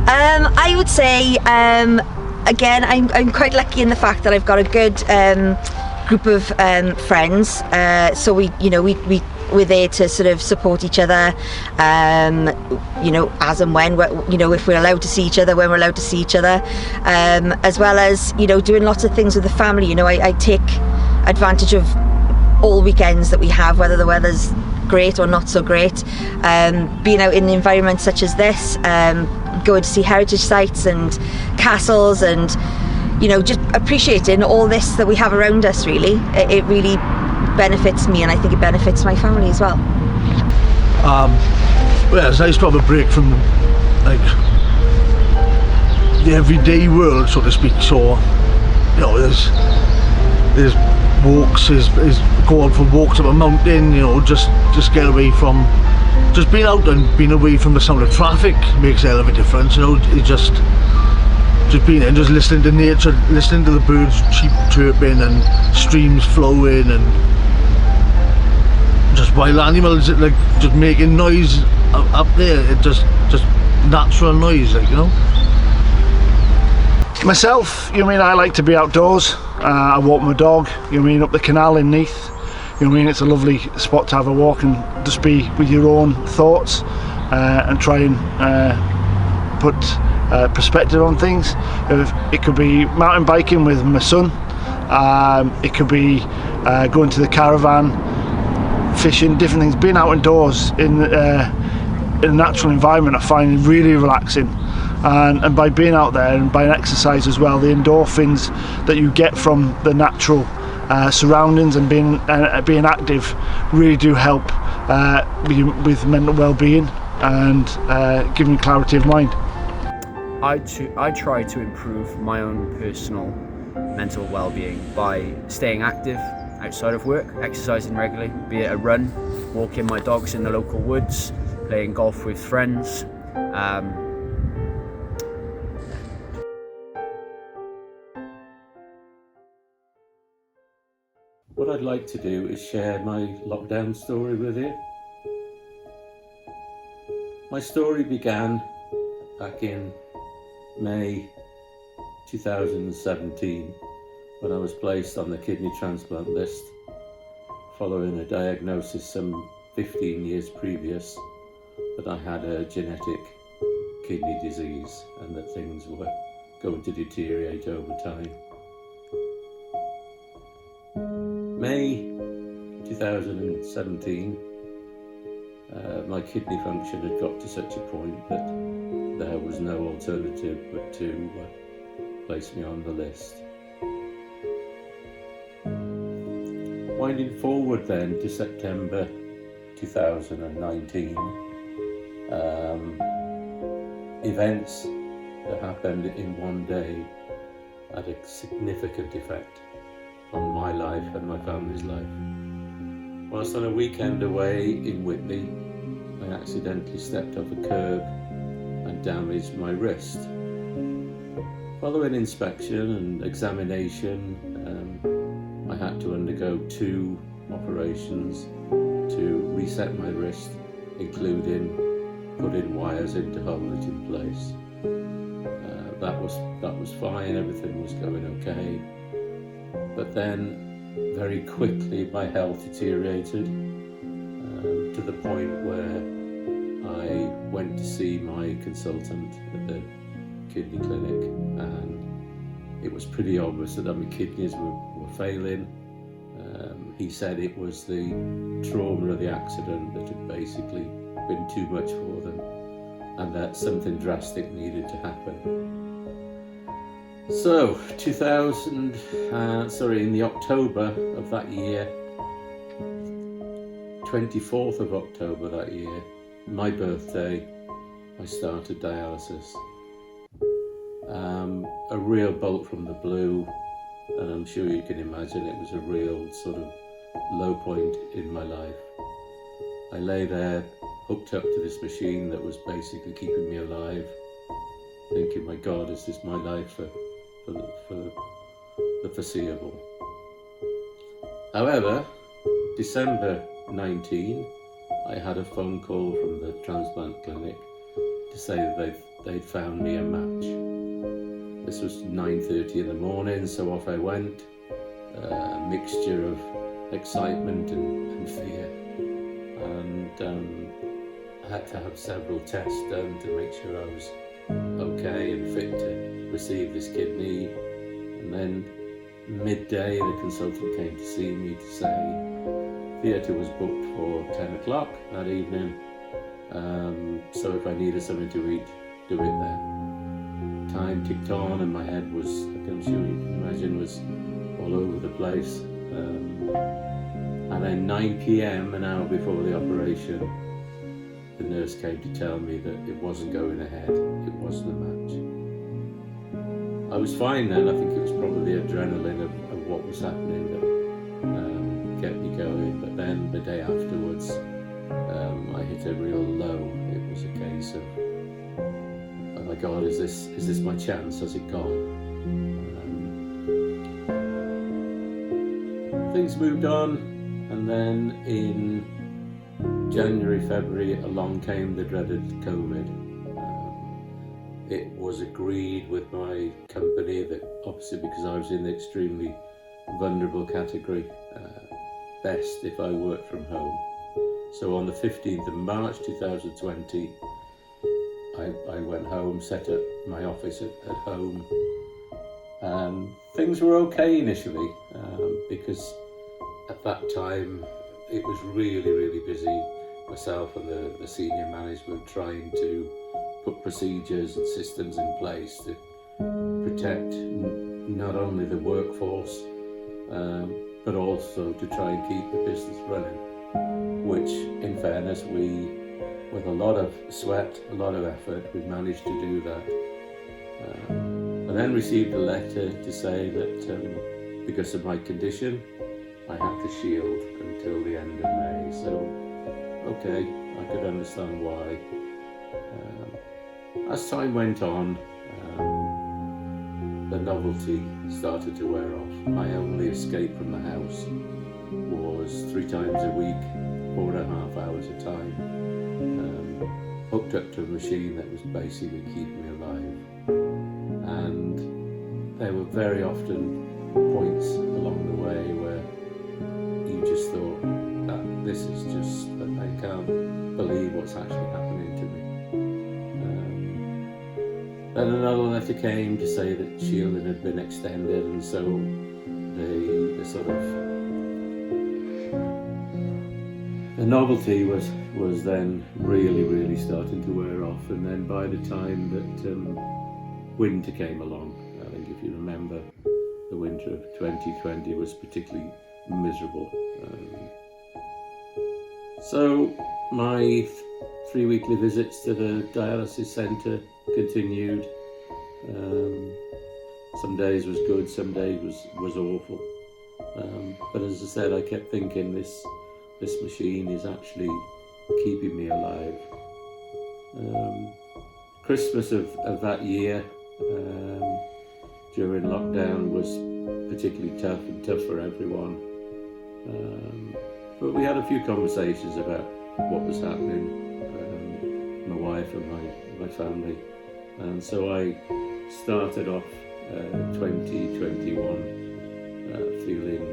I would say, again, I'm quite lucky in the fact that I've got a good group of friends. So we're there to sort of support each other, as and when, if we're allowed to see each other, when we're allowed to see each other, as well as, doing lots of things with the family. I take advantage of all weekends that we have, whether the weather's great or not so great. Being out in environments such as this, going to see heritage sites and castles, and just appreciating all this that we have around us. Really, it really benefits me, and I think it benefits my family as well. Well, it's nice to have a break from like the everyday world, so to speak. So there's walks, is going for walks up a mountain, just get away from, just being out and being away from the sound of traffic makes a hell of a difference. It just being there and just listening to nature, listening to the birds chirping and streams flowing and just wild animals like just making noise up there. It just natural noise, Myself, I like to be outdoors. I walk my dog, up the canal in Neath. It's a lovely spot to have a walk and just be with your own thoughts and try and put perspective on things. It could be mountain biking with my son. It could be going to the caravan, fishing, different things. Being out indoors in a natural environment I find really relaxing. And by being out there and by exercise as well, the endorphins that you get from the natural surroundings and being active really do help with mental well-being and giving clarity of mind. I try to improve my own personal mental well-being by staying active outside of work, exercising regularly, be it a run, walking my dogs in the local woods, playing golf with friends. What I'd like to do is share my lockdown story with you. My story began back in May 2017 when I was placed on the kidney transplant list following a diagnosis some 15 years previous that I had a genetic kidney disease and that things were going to deteriorate over time. May 2017, my kidney function had got to such a point that there was no alternative but to place me on the list. Winding forward then to September 2019, events that happened in one day had a significant effect on my life and my family's life. Whilst on a weekend away in Whitney, I accidentally stepped off a curb and damaged my wrist. Following inspection and examination, I had to undergo 2 operations to reset my wrist, including putting wires in to hold it in place. That was fine, everything was going okay. But then, very quickly, my health deteriorated to the point where I went to see my consultant at the kidney clinic, and it was pretty obvious that my kidneys were failing. He said it was the trauma of the accident that had basically been too much for them, and that something drastic needed to happen. So, in the October of that year, 24th of October that year, my birthday, I started dialysis. A real bolt from the blue, and I'm sure you can imagine it was a real sort of low point in my life. I lay there, hooked up to this machine that was basically keeping me alive, thinking, my God, is this my life for the foreseeable? However, December 19, I had a phone call from the transplant clinic to say that they'd found me a match. This was 9:30 in the morning, so off I went, a mixture of excitement and fear, and I had to have several tests done to make sure I was okay and fit to receive this kidney. And then midday the consultant came to see me to say theatre was booked for 10 o'clock that evening, so if I needed something to eat, do it then. Time ticked on and my head was, I'm sure you can imagine, was all over the place. And then 9 p.m, an hour before the operation, the nurse came to tell me that it wasn't going ahead, it wasn't a match. I was fine then. I think it was probably the adrenaline of what was happening that kept me going. But then the day afterwards, I hit a real low. It was a case of, oh my God, is this my chance? Has it gone? Things moved on, and then in January, February, along came the dreaded COVID. It was agreed with my company that, obviously because I was in the extremely vulnerable category, best if I worked from home. So on the 15th of March 2020, I went home, set up my office at home. Things were okay initially, because at that time it was really, really busy, myself and the senior management trying to put procedures and systems in place to protect not only the workforce, but also to try and keep the business running, which in fairness, with a lot of sweat, a lot of effort, we managed to do that. I then received a letter to say that because of my condition, I had to shield until the end of May. So, okay, I could understand why. As time went on, the novelty started to wear off. My only escape from the house was 3 times a week, 4.5 hours a time, hooked up to a machine that was basically keeping me alive. And there were very often points along the way where you just thought that this is just, that I can't believe what's actually happening to me. Then another letter came to say that shielding had been extended, and so the sort of the novelty was then really starting to wear off. And then by the time that winter came along, I think if you remember, the winter of 2020 was particularly miserable. So my 3 weekly visits to the dialysis centre continued. Some days was good, some days was awful. But as I said, I kept thinking this machine is actually keeping me alive. Christmas of that year, during lockdown, was particularly tough for everyone. But we had a few conversations about what was happening, my wife and my family. And so I started off 2021 feeling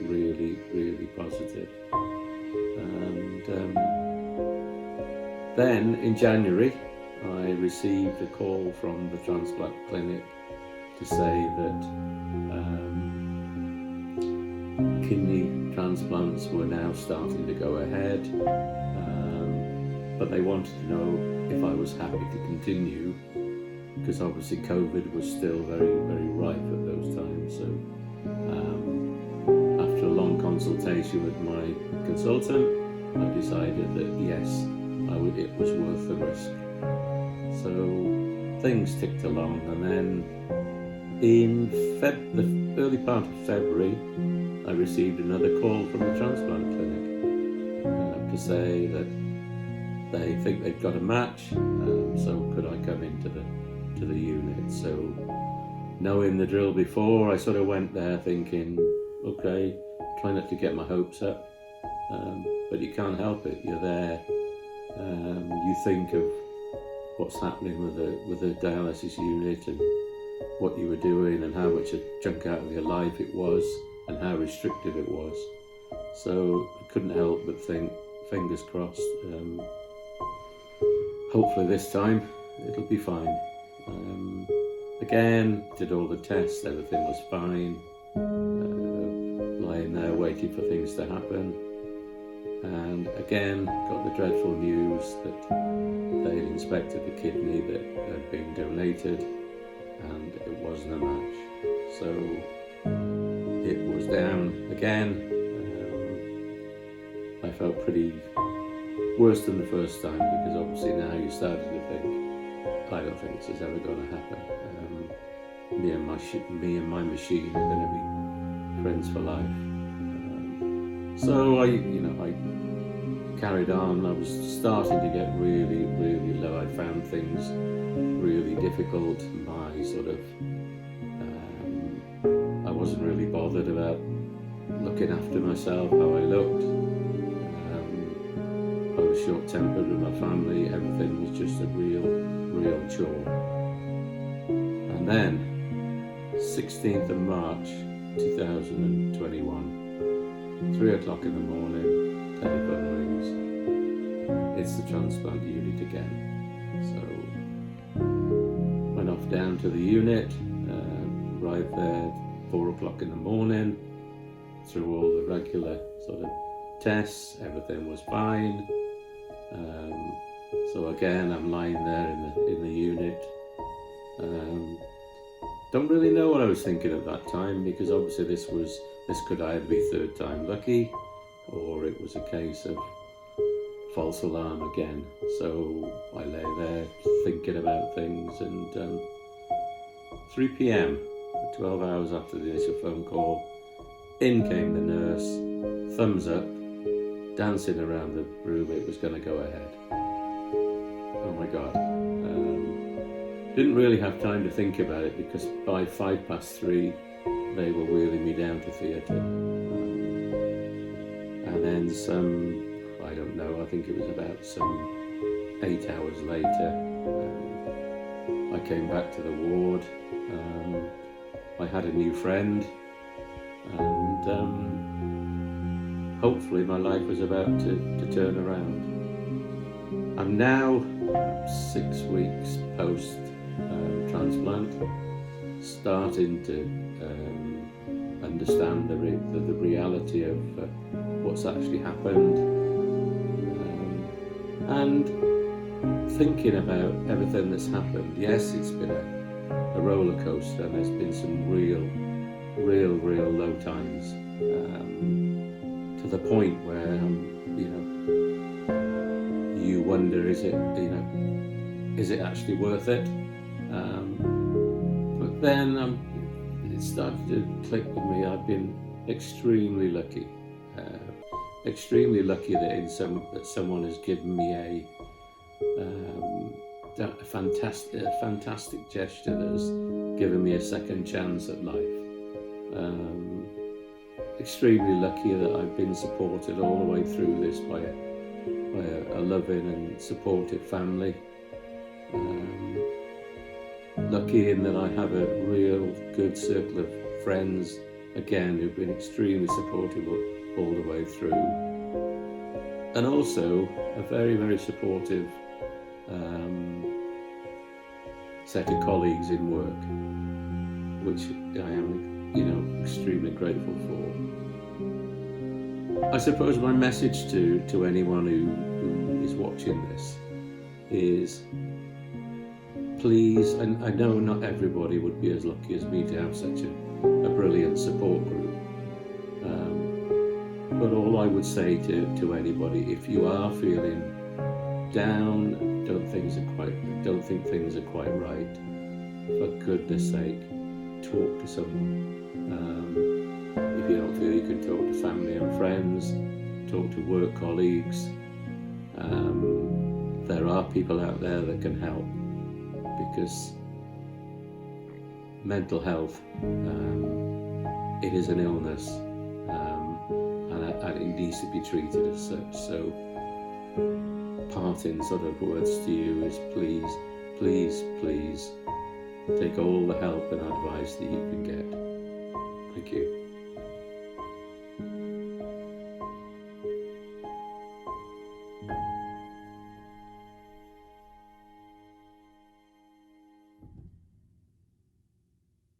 really positive. And then in January, I received a call from the transplant clinic to say that kidney transplants were now starting to go ahead, but they wanted to know if I was happy to continue, because obviously COVID was still very rife at those times. So after a long consultation with my consultant, I decided that yes, it was worth the risk. So things ticked along, and then in the early part of February, I received another call from the transplant clinic to say that they think they've got a match, so could I come into the unit. So knowing the drill before, I sort of went there thinking, okay, try not to get my hopes up, but you can't help it. You're there. You think of what's happening with the dialysis unit and what you were doing and how much a chunk out of your life it was and how restrictive it was. So I couldn't help but think, fingers crossed, hopefully this time it'll be fine. Again, did all the tests, everything was fine. Lying there waiting for things to happen. And again, got the dreadful news that they'd inspected the kidney that had been donated and it wasn't a match. So it was down again. I felt pretty worse than the first time because obviously now you started to think, I don't think this is ever going to happen. Me and my machine are going to be friends for life. So I carried on. I was starting to get really, really low. I found things really difficult. My sort of, I wasn't really bothered about looking after myself, how I looked. I was short-tempered with my family. Everything was just a real chore. And then, 16th of March 2021, 3 o'clock in the morning, telephone rings. It's the transplant unit again. So went off down to the unit, arrived there 4 o'clock in the morning, through all the regular sort of tests, everything was fine. So again, I'm lying there in the unit. Don't really know what I was thinking at that time because obviously this could either be third time lucky or it was a case of false alarm again. So I lay there thinking about things and 3 p.m, 12 hours after the initial phone call, in came the nurse, thumbs up, dancing around the room, it was going to go ahead. Oh my God. Didn't really have time to think about it because by 3:05 they were wheeling me down to theatre. And then I don't know, I think it was about some 8 hours later, I came back to the ward. I had a new friend and hopefully my life was about to turn around. I'm now 6 weeks post transplant, starting to understand the reality of what's actually happened, and thinking about everything that's happened. Yes, it's been a roller coaster, and there's been some real low times, to the point where you wonder, is it actually worth it? But then it started to click with me. I've been extremely lucky that someone has given me a fantastic gesture that has given me a second chance at life. Extremely lucky that I've been supported all the way through this by a loving and supportive family. Lucky in that I have a real good circle of friends, again, who've been extremely supportive all the way through. And also a very, very supportive set of colleagues in work, which I am, extremely grateful for. I suppose my message to anyone who is watching this is, please, and I know not everybody would be as lucky as me to have such a brilliant support group, but all I would say to anybody, if you are feeling down, don't think things are quite right, for goodness sake, talk to someone. If you don't feel you can talk to family and friends, talk to work colleagues. There are people out there that can help, because mental health, it is an illness, and it needs to be treated as such. So part parting sort of words to you is please, please, please take all the help and advice that you can get. Thank you.